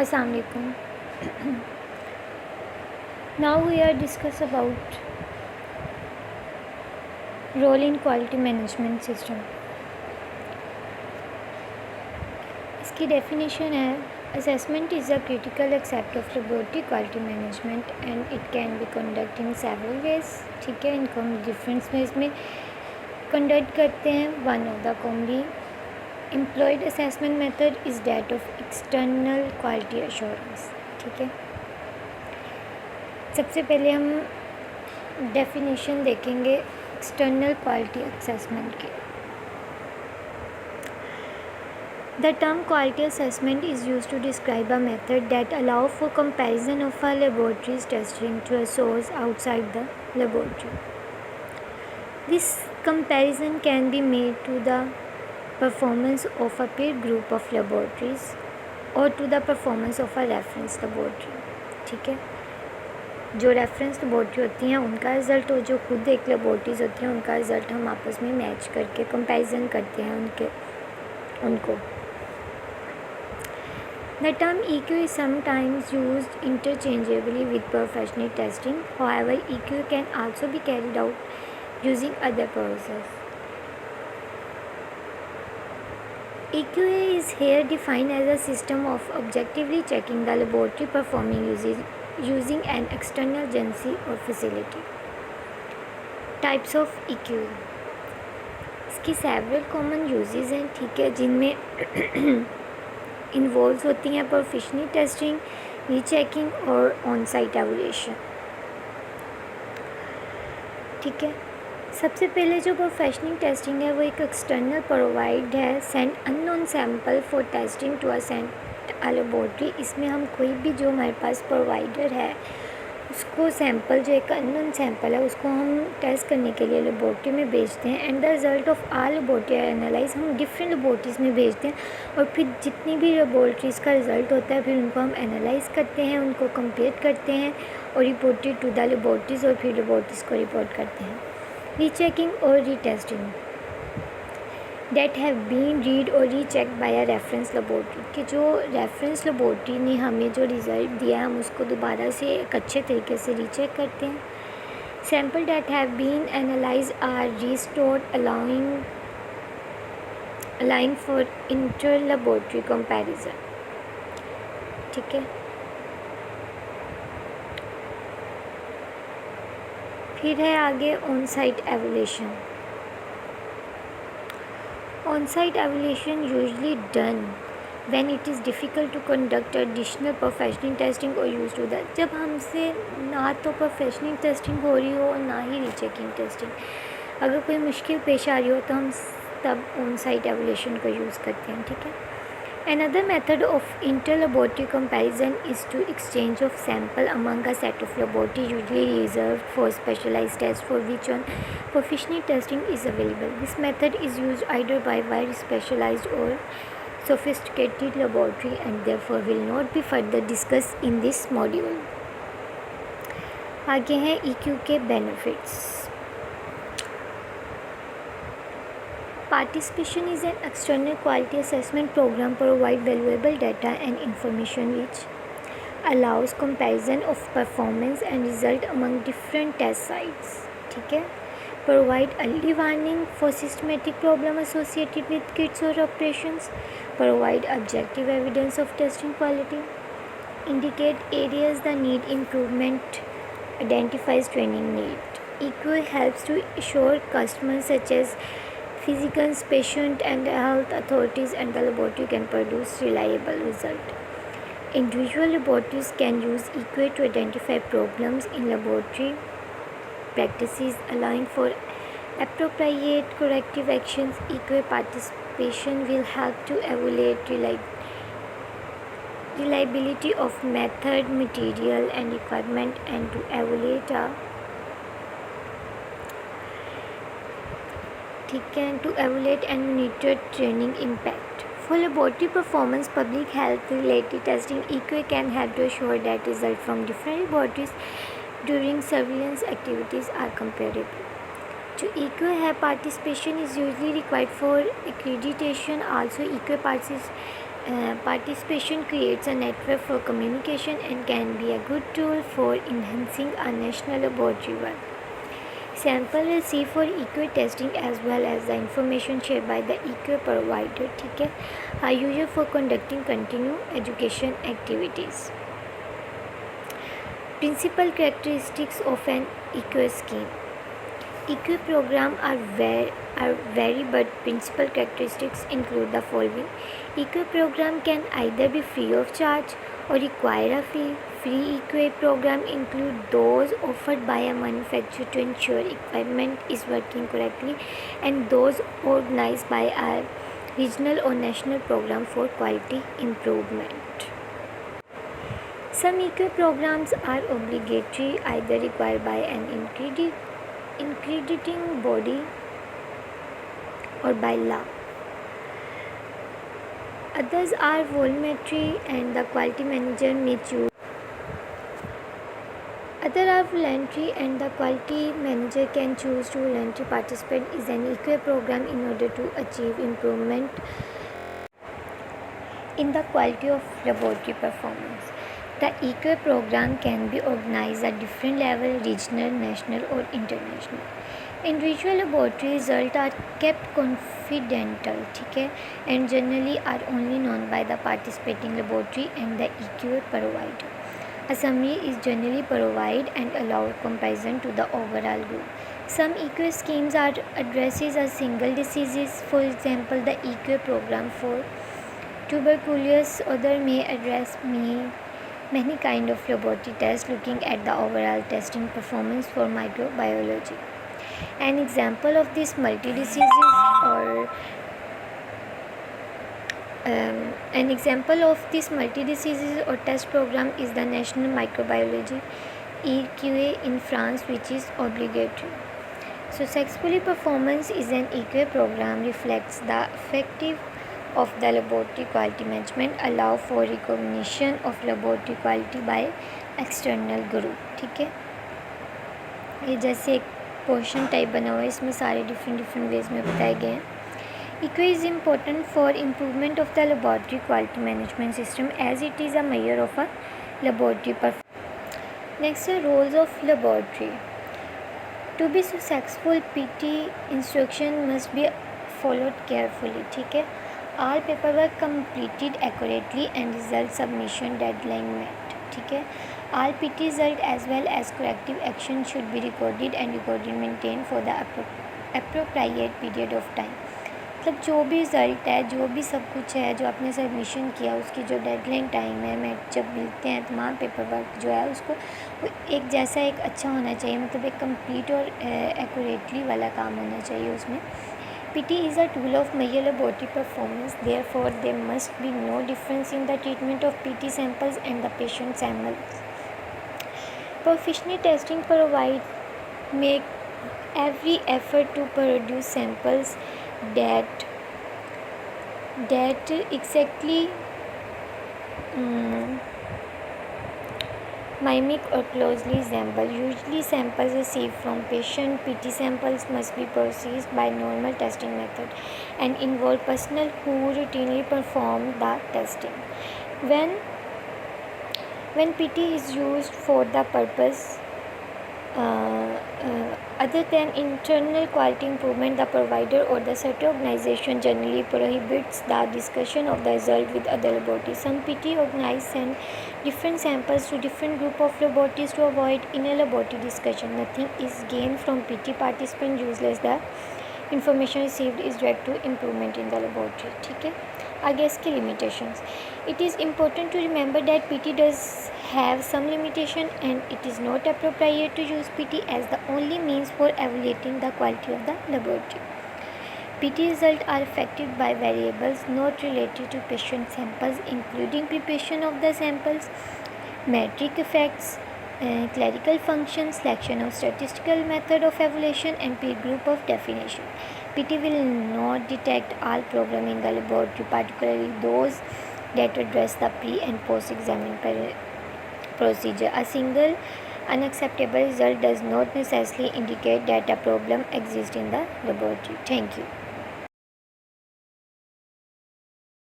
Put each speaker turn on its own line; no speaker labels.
Assalamu alaikum. Now we are discuss about role in quality management system. इसकी definition है assessment is a critical aspect of laboratory quality management and it can be conducted in several ways. ठीक है, इनको हम different ways में conduct करते हैं. One of the commonly employed assessment method is that of external quality assurance. ठीक है, सबसे पहले हम डेफिनेशन देखेंगे एक्सटर्नल क्वालिटी असेसमेंट की. The term quality assessment is use to describe a method that allow for comparison of a laboratories testing to a source outside the laboratory. This comparison can be made to the performance of a peer group of laboratories और to the performance of a reference laboratory. ठीक है, जो reference laboratory होती हैं उनका result और जो खुद एक लेबोरेटरीज होती हैं उनका रिज़ल्ट हम आपस में मैच करके कंपैरिजन करते हैं उनको. The term EQ is sometimes used interchangeably with professional testing. However, EQ can also be carried out using other processes. EQA is here defined as a system of objectively checking the laboratory performing using an external agency or facility. Types of EQA. इसकी several common uses हैं. ठीक है, जिनमें involve होती हैं professional testing, rechecking और on site एवल्यूएशन. ठीक है, सबसे पहले जो प्रोफेशनल टेस्टिंग है वो एक एक्सटर्नल प्रोवाइड है send unknown sample for testing to a cent laboratory. इसमें हम कोई भी जो हमारे पास प्रोवाइडर है उसको सैम्पल जो एक अननोन सैम्पल है उसको हम टेस्ट करने के लिए लेबोरेटरी में भेजते हैं and the result of all laboratory analyse हम डिफरेंट लेबोरेटरीज़ में भेजते हैं और फिर जितनी भी लेबोरेटरीज़ का रिज़ल्ट होता है फिर उनको हम एनालाइज करते हैं, उनको कंपेयर करते हैं और रिपोर्टेड टू द लेबोरेटरीज़ और फिर लेबोरेटरीज़ को रिपोर्ट करते हैं. रीचेकिंग और retesting that have been read और recheck by a reference laboratory कि जो रेफरेंस लेबोरेटरी ने हमें जो रिज़ल्ट दिया है हम उसको दोबारा से एक अच्छे तरीके से रीचेक करते हैं. Sample that have been analyzed are restored allowing for inter laboratory comparison. ठीक है, फिर है आगे on site evaluation. On-site evaluation usually done when it is difficult to conduct additional professional testing or use to that. जब हमसे ना तो professional testing हो रही हो और ना ही रीचेकिंग टेस्टिंग, अगर कोई मुश्किल पेश आ रही हो तो हम तब ऑन साइट एवल्यूएशन को यूज़ करते हैं. ठीक है, Another method of inter-laboratory comparison is to exchange of sample among a set of laboratories usually reserved for specialized tests for which one professional testing is available. This method is used either by very specialized or sophisticated laboratory and therefore will not be further discussed in this module. आगे हैं EQ के benefits. Participation is an external quality assessment program provide valuable data and information which allows comparison of performance and result among different test sites. ठीक है, provide early warning for systematic problem associated with kits or operations, provide objective evidence of testing quality, indicate areas that need improvement, identifies training need. EQ helps to assure customers such as physicians, patient and health authorities and the laboratory can produce reliable result. Individual laboratories can use EQA to identify problems in laboratory practices, allowing for appropriate corrective actions. EQA participation will help to evaluate reliability of method, material and equipment and to evaluate to evaluate and monitor training impact. For laboratory performance, public health related testing, EQA can help to assure that results from different laboratories during surveillance activities are comparable. To EQA participation is usually required for accreditation. Also, EQA Participation creates a network for communication and can be a good tool for enhancing our national laboratory work. Sample receive for EQA testing as well as the information shared by the EQA provider, ठीक है, are used for conducting continuing education activities. Principal characteristics of an EQA scheme. EQA programs are vary, but principal characteristics include the following. EQA program can either be free of charge or require a fee. Free EQA program include those offered by a manufacturer to ensure equipment is working correctly, and those organized by a regional or national program for quality improvement. Some EQA programs are obligatory, either required by an accrediting body or by law. Others are voluntary and the quality manager may choose. Other are voluntary and the quality manager can choose to voluntarily participate in an EQA program in order to achieve improvement in the quality of laboratory performance. The EQA program can be organized at different levels: regional, national or international. Individual laboratory results are kept confidential, ठीक है, and generally are only known by the participating laboratory and the EQA provider. A summary is generally provided and allow comparison to the overall group. Some EQA schemes are addresses a single diseases. For example, the EQA program for tuberculosis. Other may address many kind of laboratory tests, looking at the overall testing performance for microbiology. An example of this multi-diseases or test program is the National Microbiology EQA in France, which is obligatory. Successful performance is an EQA program reflects the effective of the laboratory quality management, allow for recognition of laboratory quality by external group, ठीक है. ये जैसे एक portion type बना हुआ है, इसमें सारे डिफरेंट वेज में बताए गए हैं. EQA is important for improvement of the laboratory quality management system as it is a measure of a laboratory performance. Next, the roles of laboratory. To be successful, PT instruction must be followed carefully, ठीक है. All paperwork completed accurately and result submission deadline met, ठीक है. All PT result as well as corrective action should be recorded and maintained for the appropriate period of time. मतलब जो भी result है, जो भी सब कुछ है, जो आपने सबमिशन किया, उसकी जो डेडलाइन टाइम है, मैं जब मिलते हैं तमाम पेपर वर्क जो है उसको वो एक जैसा एक अच्छा होना चाहिए, मतलब एक कंप्लीट और एक्यूरेटली वाला काम होना चाहिए उसमें. PT is a tool of measure laboratory performance. Therefore, there must be no difference in the treatment of PT samples and the patient samples. Professional testing provide make every effort to produce samples that exactly mimic or closely resemble. Usually, samples received from patient PT samples must be processed by normal testing method and involve personnel who routinely perform the testing. When PT is used for the purpose other than internal quality improvement, the provider or the certain organization generally prohibits the discussion of the result with other laboratories. Some PT organize send different samples to different group of laboratories to avoid inner laboratory discussion. Nothing is gained from PT participant useless. The information received is direct to improvement in the laboratory, ठीक है. आगे इसके limitations. It is important to remember that PT does have some limitation and it is not appropriate to use PT as the only means for evaluating the quality of the laboratory. PT results are affected by variables not related to patient samples, including preparation of the samples, metric effects, clerical functions, selection of statistical method of evaluation, and peer group of definition. PT will not detect all program in the laboratory, particularly those that address the pre and post examining procedure. A single unacceptable result does not necessarily indicate that a problem exists in the laboratory. Thank you.